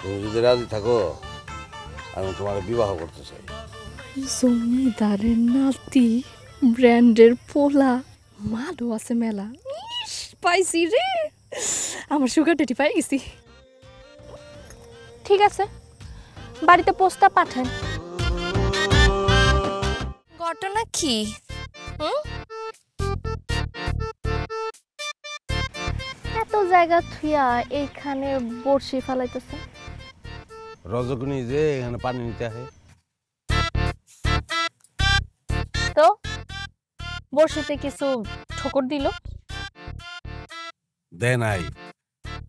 তুমি যদি রাজি থাকো আমি তোমার বিবাহ করতে চাই। জমিদারের নাতি, ব্র্যান্ডের পোলা, মালও আছে মেলা। ইস, পাইছি রে, আমার সুগার ডেটি পাই গেছি। ঠিক আছে, বাড়িতে প্রস্তাব পাঠান। ঘটনা কি? এত জায়গা থুইয়া এইখানে বড়শি ফালাইতেছে। রজকিনী যে এখানে পানি নিতে আসে। তো বড়শিতে কিছু ঠোকর দিল? দে নাই,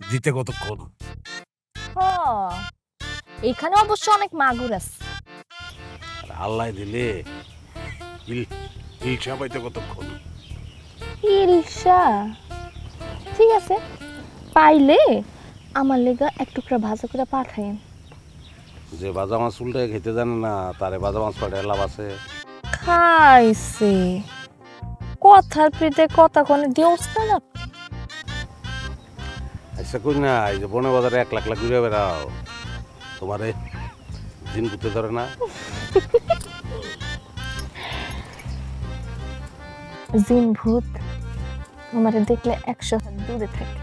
দিতে কতক্ষণ? এখানে অবশ্য অনেক মাগুর আছে। আল্লাহ দিলে ইলশা পাইতে কতক্ষণ? ইলশা? ঠিক আছে, পাইলে আমার লেগা এক টুকরা ভাজা করে পাঠাইন। যে ভাজা মাছ উল্টে খেতে জানে না তারে ভাজা মাছ পাঠায় লাভ আছে? খাইছে কথার পিঠে কথা কোনে দিওস না। আচ্ছা কই না, এই যে বনে বাজারে 1 লাখ লাখ ঘুরে বেড়াও, তোমারে দিন ঘুরতে ধরে না? জিন ভূত আমারে দেখলে 100 হাত দূরে থাকে।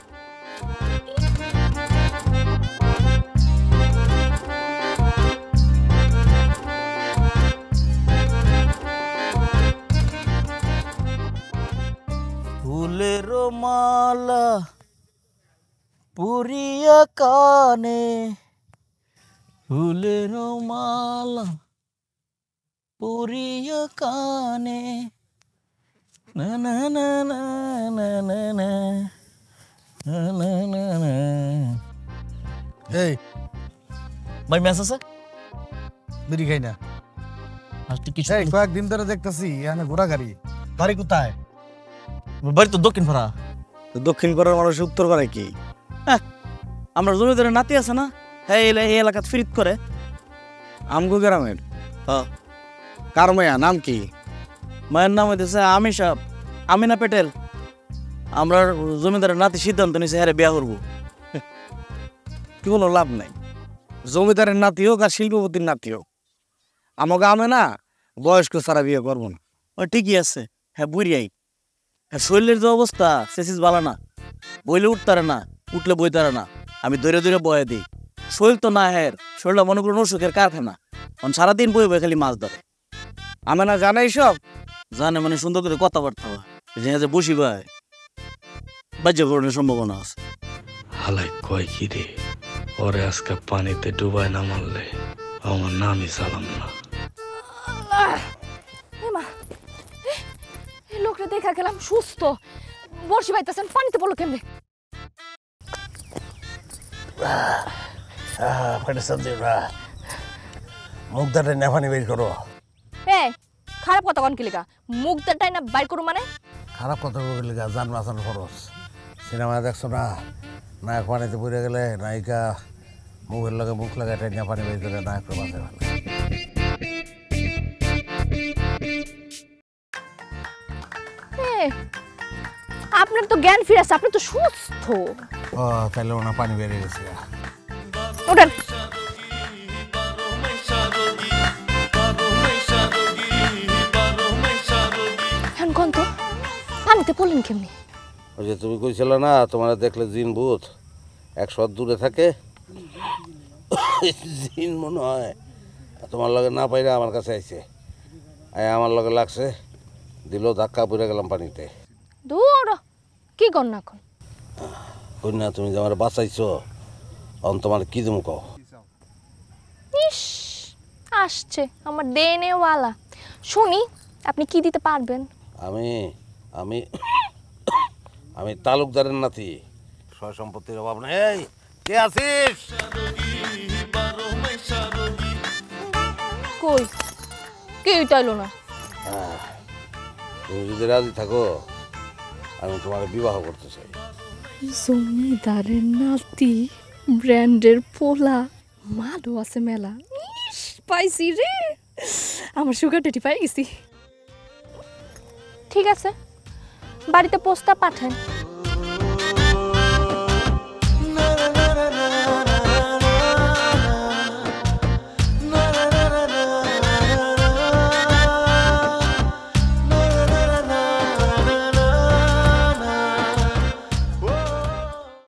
ফুলের মালা পুরিয়া কানে, ফুলের মালা পুরিয়া কানে, না না না না না না না না না না। এই ভাই ম্যাচ আছে? বিড়ি খাই না। আজকে কিছু এই কয়েকদিন ধরে দেখতেছি এখানে ঘোরা গাড়ি। বাড়ি কোথায়? বাড়ি তো দক্ষিণ পাড়া। দক্ষিণ পাড়ার মানুষ উত্তর পাড়ায় কি? আমরা জমিদারের নাতি আছে না, হ্যাঁ এই এলাকাত ফিরিত করে। আমগো গ্রামের? হ্যাঁ। কার মায়া নাম কি? মায়ের নাম হইতেছে আমিনা পেটেল। আমরা জমিদারের নাতি সিদ্ধান্ত নিয়েছে হ্যাঁ বিয়া করবো। কি কোনো লাভ নাই। জমিদারের নাতি হোক আর শিল্পপতির নাতি হোক, আমাকে আমে না বয়স্ক ছাড়া বিয়ে করবো না। ও ঠিকই আছে, হ্যাঁ বুড়িয়াই। হ্যাঁ শরীরের যে অবস্থা সেচিস বালা না, বইলে উঠতারে না, উঠলে বইতারে না। আমি দৌড়ে দৌড়ে বয়ে দিই। শরীর তো না হ্যাঁ, শরীরটা মনে করুন অসুখের কারখানা। সারাদিন বই বই খালি মাছ ধরে। আমে না জানে সব? জানে মানে সুন্দর করে কথাবার্তা হয়, যে বসি ভাই বাহ্যকরণের সম্ভাবনা আছে। হালাই কয় কি রে, ওরে আজকে পানিতে ডুবাই না মারলে আমার নামই সালাম না। এই লোকটা দেখা গেলাম সুস্থ, বর্ষি পাইতেছেন, পানিতে পড়লো কেমনে? মুখদারে নেফানি বের করো। খারাপ কথা কোন কি লেখা? মুখদারটাই না বাইর করো মানে? খারাপ কথা বলে জান বাঁচানো খরচ। সিনেমায় দেখছো না, নায়ক পানিতে পড়ে গেলে নায়িকা মুখের লগে মুখ লাগাই টেনে পানি বের করে নায়ককে বাঁচে ভালো। আপনার তো জ্ঞান ফিরেছে, আপনি তো সুস্থ। ও তাহলে ওনা পানি বেরিয়ে গেছে। ওঠেন। কোন তো পানিতে পড়লেন কেমনি? ওই যে তুমি কইছিল না তোমার দেখলে জিন ভূত 100 হাত দূরে থাকে, জিন মনে হয় তোমার লগে না পাইরা আমার কাছে আইছে। আমার লগে লাগছে, দিল ধাক্কা পড়ে গেলাম পানিতে। দূর কি কর না এখন? কই না তুমি যে আমার বাঁচাইছো, অন তোমার কি তুমি কও? ইস, আসছে আমার দেনেওয়ালা। শুনি আপনি কি দিতে পারবেন? আমি আমি আমি তালুকদারের নাতি, সয় সম্পত্তির অভাব নেই। এই কে আছিস? কই কেউ চাইলো না। তুমি যদি রাজি থাকো আমি তোমার বিবাহ করতে চাই। জমিদারের নাতি, ব্র্যান্ডের পোলা, মালও আছে মেলা। ইস, পাইছি রে, আমার সুগার ডেটি পাই গেছি। ঠিক আছে, বাড়িতে প্রস্তাব পাঠান।